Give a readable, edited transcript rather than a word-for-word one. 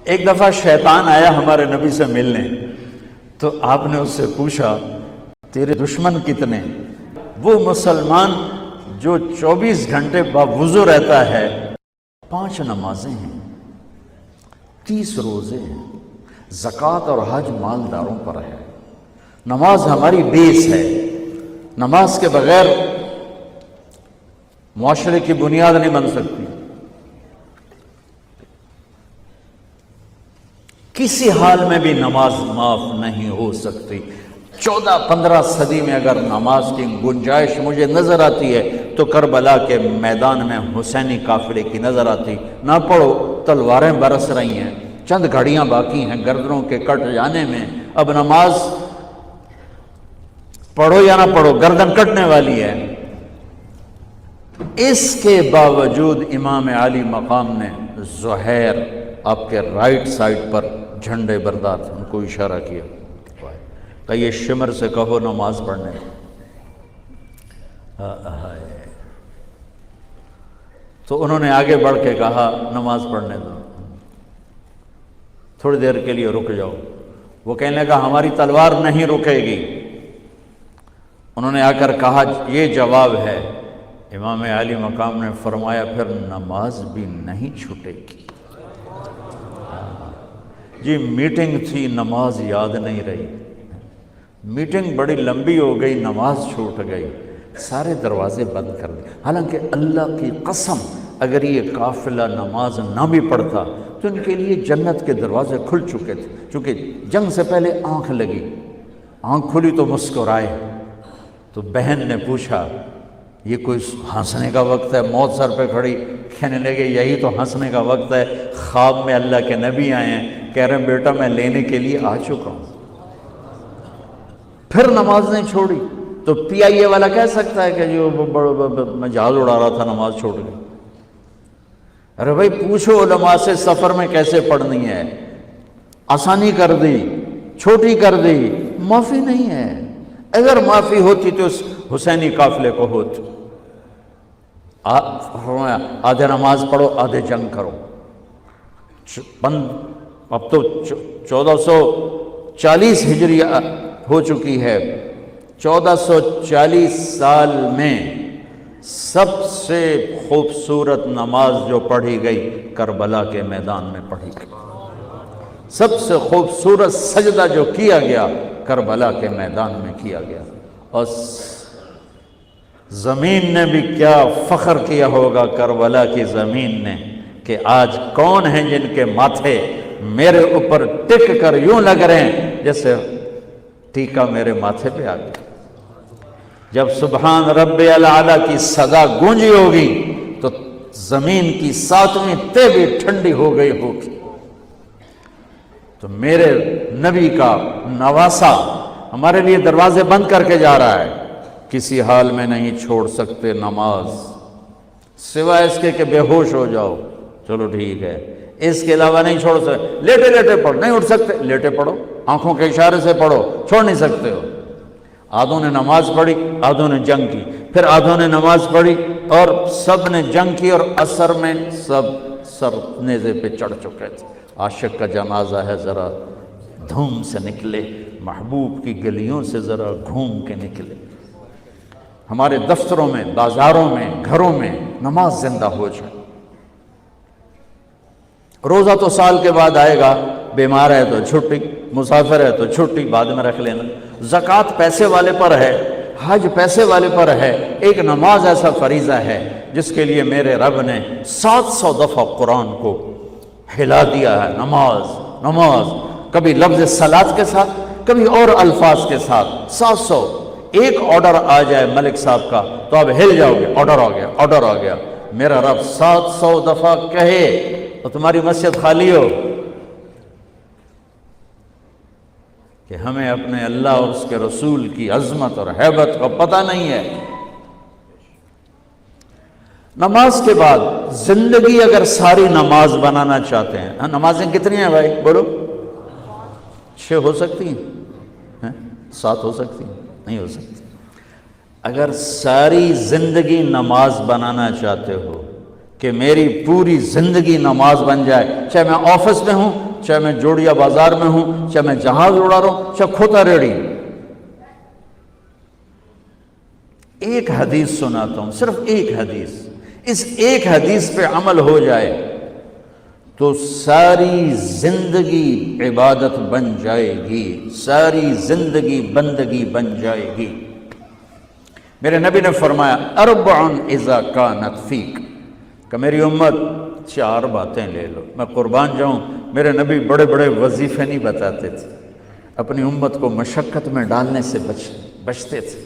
ایک دفعہ شیطان آیا ہمارے نبی سے ملنے، تو آپ نے اس سے پوچھا تیرے دشمن کتنے؟ وہ مسلمان جو 24 گھنٹے باوضو رہتا ہے، 5 نمازیں ہیں، 30 روزے ہیں، زکوٰۃ اور حج مالداروں پر ہے۔ نماز ہماری بیس ہے، نماز کے بغیر معاشرے کی بنیاد نہیں بن سکتی۔ کسی حال میں بھی نماز معاف نہیں ہو سکتی۔ 14-15 صدی میں اگر نماز کی گنجائش مجھے نظر آتی ہے تو کربلا کے میدان میں حسینی قافلے کی نظر آتی۔ نہ پڑھو، تلواریں برس رہی ہیں، چند گھڑیاں باقی ہیں گردنوں کے کٹ جانے میں، اب نماز پڑھو یا نہ پڑھو گردن کٹنے والی ہے۔ اس کے باوجود امام عالی مقام نے زہیر آپ کے رائٹ سائڈ پر جھنڈے بردار تھے، ان کو اشارہ کیا کہ یہ شمر سے کہو نماز پڑھنے۔ تو انہوں نے آگے بڑھ کے کہا نماز پڑھنے دو، تھوڑی دیر کے لیے رک جاؤ۔ وہ کہنے لگا ہماری تلوار نہیں رکے گی۔ انہوں نے آ کر کہا یہ جواب ہے۔ امام عالی مقام نے فرمایا پھر نماز بھی نہیں چھوٹے گی۔ جی میٹنگ تھی، نماز یاد نہیں رہی، میٹنگ بڑی لمبی ہو گئی، نماز چھوٹ گئی، سارے دروازے بند کر دیے۔ حالانکہ اللہ کی قسم اگر یہ قافلہ نماز نہ بھی پڑھتا تو ان کے لیے جنت کے دروازے کھل چکے تھے، چونکہ جنگ سے پہلے آنکھ لگی، آنکھ کھلی تو مسکرائے۔ تو بہن نے پوچھا یہ کوئی ہنسنے کا وقت ہے؟ موت سر پہ کھڑی، کہنے لگے یہی تو ہنسنے کا وقت ہے۔ خواب میں اللہ کے نبی آئے ہیں، کہہ رہے ہیں بیٹا میں لینے کے لیے آ چکا ہوں۔ پھر نماز نہیں چھوڑی تو پی آئی اے والا کہہ سکتا ہے کہ جو میں جہاز اڑا رہا تھا نماز چھوڑ گئی۔ ارے بھائی پوچھو علماء سے سفر میں کیسے پڑھنی ہے، آسانی کر دی، چھوٹی کر دی، معافی نہیں ہے۔ اگر معافی ہوتی تو اس حسینی قافلے کو ہوتی۔ آدھے نماز پڑھو آدھے جنگ کرو۔ اب تو 1440 ہجری ہو چکی ہے، 1440 سال میں سب سے خوبصورت نماز جو پڑھی گئی کربلا کے میدان میں پڑھی گئی۔ سب سے خوبصورت سجدہ جو کیا گیا کربلا کے میدان میں کیا گیا۔ اور زمین نے بھی کیا فخر کیا ہوگا کربلا کی زمین نے کہ آج کون ہیں جن کے ماتھے میرے اوپر ٹک کر یوں لگ رہے ہیں جیسے ٹیکا میرے ماتھے پہ آ گیا۔ جب سبحان رب الاعلیٰ کی صدا گونجی ہوگی تو زمین کی 7ویں تہ بھی ٹھنڈی ہو گئی ہوگی۔ تو میرے نبی کا نواسا ہمارے لیے دروازے بند کر کے جا رہا ہے۔ کسی حال میں نہیں چھوڑ سکتے نماز، سوائے اس کے کہ بے ہوش ہو جاؤ، چلو ٹھیک ہے، اس کے علاوہ نہیں چھوڑ سکتے۔ لیٹے لیٹے پڑھ، نہیں اٹھ سکتے لیٹے پڑھو، آنکھوں کے اشارے سے پڑھو، چھوڑ نہیں سکتے ہو۔ آدھوں نے نماز پڑھی، آدھوں نے جنگ کی، پھر آدھوں نے نماز پڑھی اور سب نے جنگ کی، اور عصر میں سب سر نیزے پہ چڑھ چکے تھے۔ عاشق کا جنازہ ہے، ذرا دھوم سے نکلے، محبوب کی گلیوں سے ذرا گھوم کے نکلے۔ ہمارے دفتروں میں، بازاروں میں، گھروں میں نماز زندہ ہو جائے۔ روزہ تو سال کے بعد آئے گا، بیمار ہے تو چھٹی، مسافر ہے تو چھٹی بعد میں رکھ لینا۔ زکوٰۃ پیسے والے پر ہے، حج پیسے والے پر ہے، ایک نماز ایسا فریضہ ہے جس کے لیے میرے رب نے 700 دفعہ قرآن کو ہلا دیا ہے۔ نماز نماز، کبھی لفظ صلاۃ کے ساتھ، کبھی اور الفاظ کے ساتھ، 700۔ ایک آرڈر آ جائے ملک صاحب کا تو آپ ہل جاؤ گے، آرڈر آ گیا، آرڈر آ گیا۔ میرا رب 700 دفعہ کہے اور تمہاری مسجد خالی ہو کہ ہمیں اپنے اللہ اور اس کے رسول کی عظمت اور ہیبت کا پتہ نہیں ہے۔ نماز کے بعد زندگی اگر ساری نماز بنانا چاہتے ہیں، نمازیں کتنی ہیں بھائی بولو؟ 6 ہو سکتی ہیں، 7 ہو سکتی ہیں، نہیں ہو سکتی۔ اگر ساری زندگی نماز بنانا چاہتے ہو کہ میری پوری زندگی نماز بن جائے، چاہے میں آفس میں ہوں چاہے میں جوڑیا بازار میں ہوں، چاہے میں جہاز اڑا رہا ہوں، چاہے کھوتا ریڑی۔ ایک حدیث سناتا ہوں، صرف ایک حدیث، اس ایک حدیث پہ عمل ہو جائے تو ساری زندگی عبادت بن جائے گی، ساری زندگی بندگی بن جائے گی۔ میرے نبی نے فرمایا اربع اذا کانت فیک، کہ میری امت 4 باتیں لے لو۔ میں قربان جاؤں، میرے نبی بڑے بڑے وظیفے نہیں بتاتے تھے، اپنی امت کو مشقت میں ڈالنے سے بچتے تھے۔